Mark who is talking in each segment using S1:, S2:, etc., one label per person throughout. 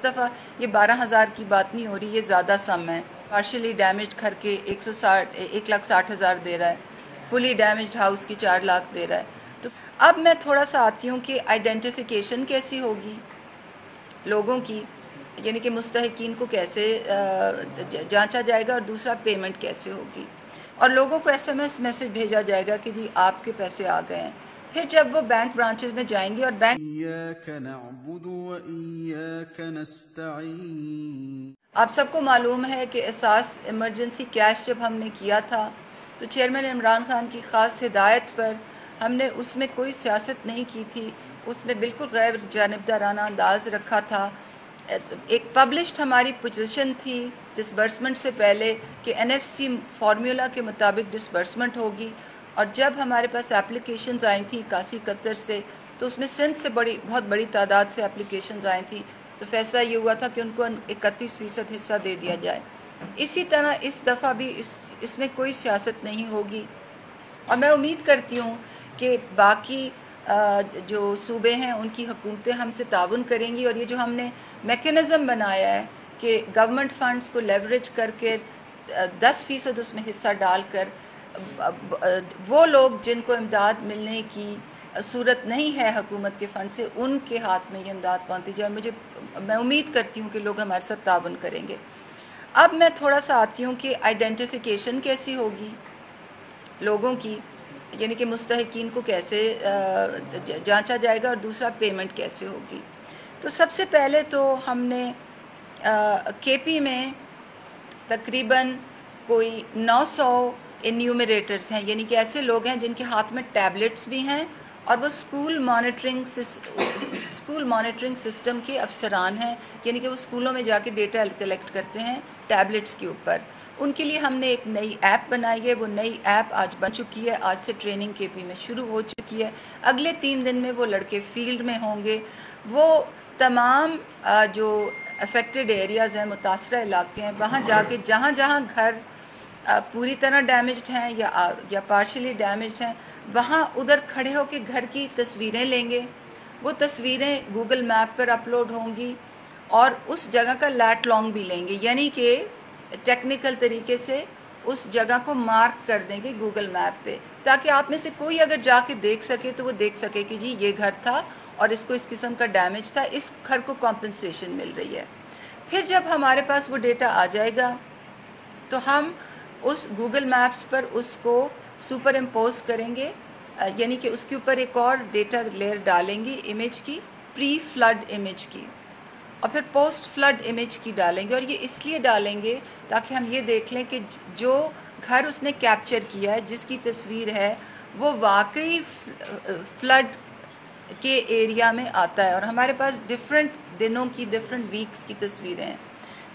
S1: دفعہ یہ 12,000 کی بات نہیں ہو رہی، یہ زیادہ سم ہے۔ پارشلی ڈیمیج گھر کے 1,60,000 دے رہا ہے، فلی ڈیمیجڈ ہاؤس کی 4 لاکھ دے رہا ہے۔ تو اب میں تھوڑا سا آتی ہوں کہ آئیڈینٹیفیکیشن کیسی ہوگی لوگوں کی، یعنی کہ مستحقین کو کیسے جانچا جائے گا، اور دوسرا پیمنٹ کیسے ہوگی، اور لوگوں کو SMS میسج بھیجا جائے گا کہ جی آپ کے پیسے آ گئے ہیں۔ پھر جب وہ بینک برانچز میں جائیں گے اور بینک
S2: إياك نعبد وإياك نستعين
S1: آپ سب کو معلوم ہے کہ احساس ایمرجنسی کیش جب ہم نے کیا تھا تو چیئرمین عمران خان کی خاص ہدایت پر ہم نے اس میں کوئی سیاست نہیں کی تھی، اس میں بالکل غیر جانبدارانہ انداز رکھا تھا۔ ایک پبلشڈ ہماری پوزیشن تھی ڈسبرسمنٹ سے پہلے کہ NFC فارمولا کے مطابق ڈسبرسمنٹ ہوگی، اور جب ہمارے پاس اپلیکیشنز آئی تھیں 81-71 سے، تو اس میں سندھ سے بہت بڑی تعداد سے اپلیکیشنز آئی تھیں، تو فیصلہ یہ ہوا تھا کہ ان کو 31% حصہ دے دیا جائے۔ اسی طرح اس دفعہ بھی اس میں کوئی سیاست نہیں ہوگی، اور میں امید کرتی ہوں کہ باقی جو صوبے ہیں ان کی حکومتیں ہم سے تعاون کریں گی، اور یہ جو ہم نے میکینزم بنایا ہے کہ گورنمنٹ فنڈز کو لیوریج کر کے 10% اس میں حصہ ڈال کر وہ لوگ جن کو امداد ملنے کی صورت نہیں ہے حکومت کے فنڈ سے، ان کے ہاتھ میں یہ امداد پہنچتی جائے۔ میں امید کرتی ہوں کہ لوگ ہمارے ساتھ تعاون کریں گے۔ اب میں تھوڑا سا آتی ہوں کہ آئیڈینٹیفیکیشن کیسی ہوگی لوگوں کی، یعنی کہ مستحقین کو کیسے جانچا جائے گا، اور دوسرا پیمنٹ کیسے ہوگی۔ تو سب سے پہلے تو ہم نے KP میں تقریباً کوئی 900 انیومریٹرز ہیں، یعنی کہ ایسے لوگ ہیں جن کے ہاتھ میں ٹیبلٹس بھی ہیں، اور وہ اسکول مانیٹرنگ سسٹم کے افسران ہیں، یعنی کہ وہ اسکولوں میں جا کے ڈیٹا کلیکٹ کرتے ہیں ٹیبلٹس کے اوپر۔ ان کے لیے ہم نے ایک نئی ایپ بنائی ہے، وہ نئی ایپ آج بن چکی ہے، آج سے ٹریننگ KP میں شروع ہو چکی ہے۔ اگلے 3 دن میں وہ لڑکے فیلڈ میں ہوں گے، وہ تمام جو افیکٹڈ ایریاز ہیں، متاثرہ علاقے ہیں، وہاں جا کے جہاں جہاں گھر پوری طرح ڈیمیجڈ ہیں یا پارشلی ڈیمیجڈ ہیں، وہاں ادھر کھڑے ہو کے گھر کی تصویریں لیں گے۔ وہ تصویریں گوگل میپ پر اپلوڈ ہوں گی، اور اس جگہ کا لیٹ لانگ بھی لیں گے، یعنی کہ ٹیکنیکل طریقے سے اس جگہ کو مارک کر دیں گے گوگل میپ پہ، تاکہ آپ میں سے کوئی اگر جا کے دیکھ سکے تو وہ دیکھ سکے کہ جی یہ گھر تھا اور اس کو اس قسم کا ڈیمیج تھا، اس گھر کو کمپنسیشن مل رہی ہے۔ پھر جب ہمارے پاس وہ ڈیٹا آ جائے گا تو ہم اس گوگل میپس پر اس کو سپر امپوز کریں گے، یعنی کہ اس کے اوپر ایک اور ڈیٹا لیئر ڈالیں گے امیج کی، پری فلڈ امیج کی، اور پھر پوسٹ فلڈ امیج کی ڈالیں گے۔ اور یہ اس لیے ڈالیں گے تاکہ ہم یہ دیکھ لیں کہ جو گھر اس نے کیپچر کیا ہے، جس کی تصویر ہے، وہ واقعی فلڈ کے ایریا میں آتا ہے، اور ہمارے پاس ڈیفرنٹ دنوں کی ڈیفرنٹ ویکس کی تصویریں ہیں۔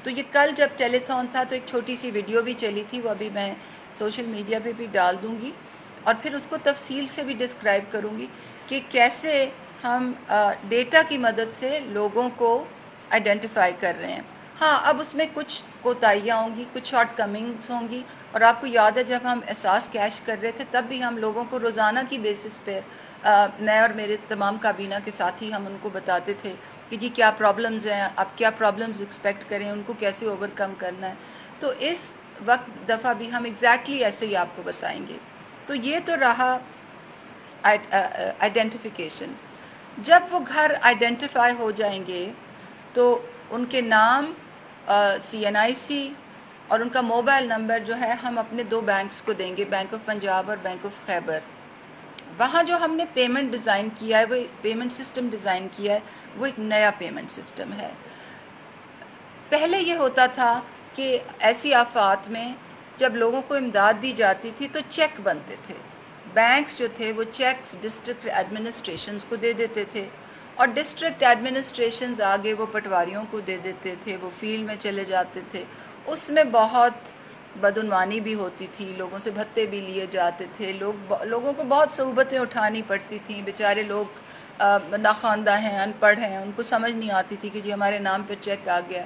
S1: تو یہ کل جب ٹیلی تھون تھا تو ایک چھوٹی سی ویڈیو بھی چلی تھی، وہ ابھی میں سوشل میڈیا پہ بھی ڈال دوں گی، اور پھر اس کو تفصیل سے بھی ڈسکرائب کروں گی کہ کیسے ہم ڈیٹا کی مدد سے لوگوں کو آئیڈینٹیفائی کر رہے ہیں۔ ہاں، اب اس میں کچھ کوتاہیاں ہوں گی، کچھ شارٹ کمنگز ہوں گی، اور آپ کو یاد ہے جب ہم احساس کیش کر رہے تھے تب بھی ہم لوگوں کو روزانہ کی بیسس پہ میں اور میرے تمام کابینہ کے ساتھی ہم ان کو بتاتے تھے کہ جی کیا پرابلمز ہیں، آپ کیا پرابلمز ایکسپیکٹ کریں، ان کو کیسے اوور کم کرنا ہے۔ تو اس وقت دفعہ بھی ہم ایگزیکٹلی ایسے ہی آپ کو بتائیں گے۔ تو یہ تو رہا آئیڈینٹیفیکیشن۔ جب وہ گھر آئیڈینٹیفائی ہو جائیں گے تو ان کے نام، CNIC اور ان کا موبائل نمبر جو ہے ہم اپنے 2 بینکس کو دیں گے، بینک آف پنجاب اور بینک آف خیبر۔ وہاں جو ہم نے پیمنٹ ڈیزائن کیا ہے، وہ پیمنٹ سسٹم ڈیزائن کیا ہے، وہ ایک نیا پیمنٹ سسٹم ہے۔ پہلے یہ ہوتا تھا کہ ایسی آفات میں جب لوگوں کو امداد دی جاتی تھی تو چیک بنتے تھے، بینکس جو تھے وہ چیکس ڈسٹرکٹ ایڈمنسٹریشنز کو دے دیتے تھے، اور ڈسٹرکٹ ایڈمنسٹریشنز آگے وہ پٹواریوں کو دے دیتے تھے، وہ فیلڈ میں چلے جاتے تھے۔ اس میں بہت بدعنوانی بھی ہوتی تھی، لوگوں سے بھتے بھی لیے جاتے تھے، لوگوں کو بہت صعوبتیں اٹھانی پڑتی تھیں، بیچارے لوگ ناخواندہ ہیں، ان پڑھ ہیں، ان کو سمجھ نہیں آتی تھی کہ جی ہمارے نام پہ چیک آ گیا۔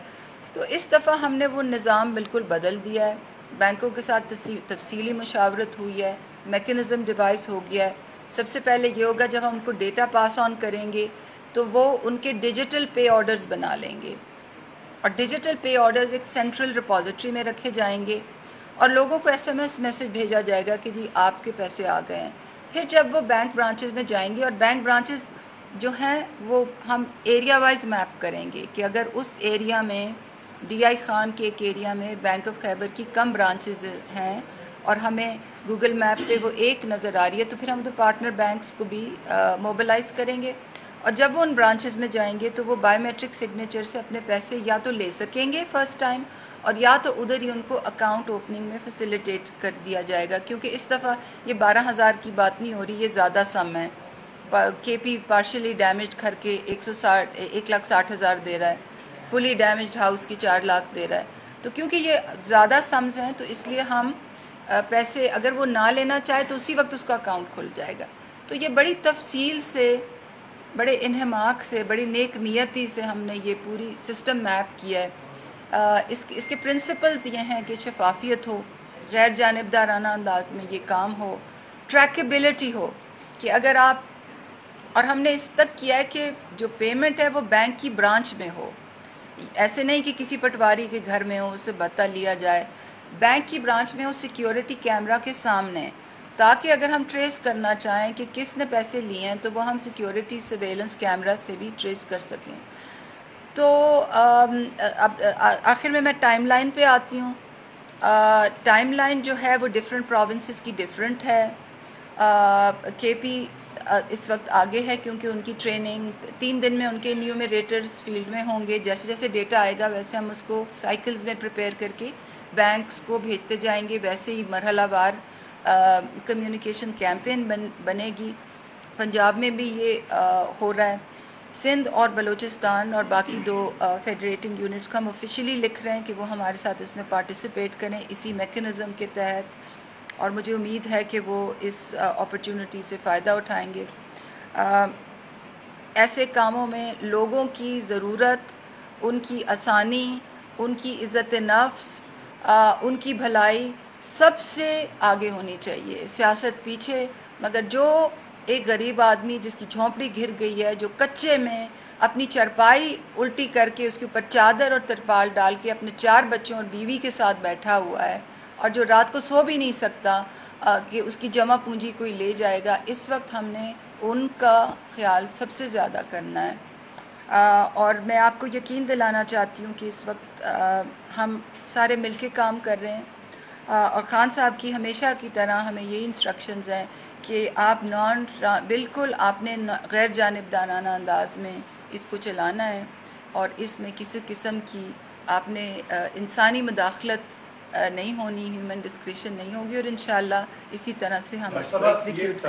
S1: تو اس دفعہ ہم نے وہ نظام بالکل بدل دیا ہے، بینکوں کے ساتھ تفصیلی مشاورت ہوئی ہے، میکینزم ڈیوائس ہو گیا ہے۔ سب سے پہلے یہ ہوگا جب ہم ان کو ڈیٹا پاس آن کریں گے تو وہ ان کے ڈیجیٹل پے آرڈرز بنا لیں گے، اور ڈیجیٹل پے آرڈرز ایک سینٹرل ریپوزیٹری میں رکھے جائیں گے اور لوگوں کو SMS میسج بھیجا جائے گا کہ جی آپ کے پیسے آ گئے ہیں. پھر جب وہ بینک برانچز میں جائیں گے، اور بینک برانچز جو ہیں وہ ہم ایریا وائز میپ کریں گے کہ اگر اس ایریا میں DI خان کے ایک ایریا میں بینک آف خیبر کی کم برانچز ہیں اور ہمیں گوگل میپ پہ وہ ایک نظر آ رہی ہے، تو پھر ہم تو پارٹنر بینکس کو بھی موبلائز کریں گے. اور جب وہ ان برانچز میں جائیں گے تو وہ بائیو میٹرک سگنیچر سے اپنے پیسے یا تو لے سکیں گے فرسٹ ٹائم، اور یا تو ادھر ہی ان کو اکاؤنٹ اوپننگ میں فیسیلیٹیٹ کر دیا جائے گا. کیونکہ اس دفعہ یہ 12,000 کی بات نہیں ہو رہی، یہ زیادہ سم ہے. KP پارشلی ڈیمیج گھر کے 1,60,000 دے رہا ہے، فلی ڈیمیجڈ ہاؤس کی 4 لاکھ دے رہا ہے. تو کیونکہ یہ زیادہ سمز ہیں تو اس لیے ہم پیسے اگر وہ نہ لینا چاہے تو اسی وقت اس کا اکاؤنٹ کھل جائے گا. تو یہ بڑی تفصیل سے، بڑے انہماک سے، بڑی نیک نیتی سے ہم نے یہ پوری سسٹم میپ کیا ہے. اس کے پرنسپلز یہ ہیں کہ شفافیت ہو، غیر جانبدارانہ انداز میں یہ کام ہو، ٹریکیبلٹی ہو کہ اگر آپ، اور ہم نے اس تک کیا ہے کہ جو پیمنٹ ہے وہ بینک کی برانچ میں ہو، ایسے نہیں کہ کسی پٹواری کے گھر میں ہو اسے بتا لیا جائے، بینک کی برانچ میں ہو سیکیورٹی کیمرہ کے سامنے، تاکہ اگر ہم ٹریس کرنا چاہیں کہ کس نے پیسے لیے ہیں تو وہ ہم سیکیورٹی سرویلنس کیمرہ سے بھی ٹریس کر سکیں. تو اب آخر میں ٹائم لائن پہ آتی ہوں. ٹائم لائن جو ہے وہ ڈفرینٹ پروونسز کی ڈفرینٹ ہے. KP اس وقت آگے ہے کیونکہ ان کی ٹریننگ 3 دن میں ان کے نیومیریٹرز فیلڈ میں ہوں گے. جیسے جیسے ڈیٹا آئے گا ویسے ہم اس کو سائیکلز میں پریپیئر کر کے بینکس کو بھیجتے جائیں گے. ویسے ہی مرحلہ وار کمیونیکیشن کیمپین بنے گی. پنجاب میں بھی یہ ہو رہا ہے. سندھ اور بلوچستان اور باقی 2 فیڈریٹنگ یونٹس کو ہم آفیشلی لکھ رہے ہیں کہ وہ ہمارے ساتھ اس میں پارٹیسپیٹ کریں اسی میکنزم کے تحت، اور مجھے امید ہے کہ وہ اس اپرچونٹی سے فائدہ اٹھائیں گے. ایسے کاموں میں لوگوں کی ضرورت، ان کی آسانی، ان کی عزت نفس، ان کی بھلائی سب سے آگے ہونی چاہیے. سیاست پیچھے، مگر جو ایک غریب آدمی جس کی جھونپڑی گر گئی ہے، جو کچے میں اپنی چرپائی الٹی کر کے اس کے اوپر چادر اور ترپال ڈال کے اپنے 4 بچوں اور بیوی کے ساتھ بیٹھا ہوا ہے، اور جو رات کو سو بھی نہیں سکتا کہ اس کی جمع پونجی کوئی لے جائے گا، اس وقت ہم نے ان کا خیال سب سے زیادہ کرنا ہے. اور میں آپ کو یقین دلانا چاہتی ہوں کہ اس وقت ہم سارے مل کے کام کر رہے ہیں. اور خان صاحب کی ہمیشہ کی طرح ہمیں یہی انسٹرکشنز ہیں کہ آپ بالکل آپ نے غیر جانبدارانہ انداز میں اس کو چلانا ہے، اور اس میں کسی قسم کی آپ نے انسانی مداخلت نہیں ہونی، ہیومن ڈسکریشن نہیں ہوگی، اور انشاءاللہ اسی طرح سے ہم اس کو ایگزیکیوٹ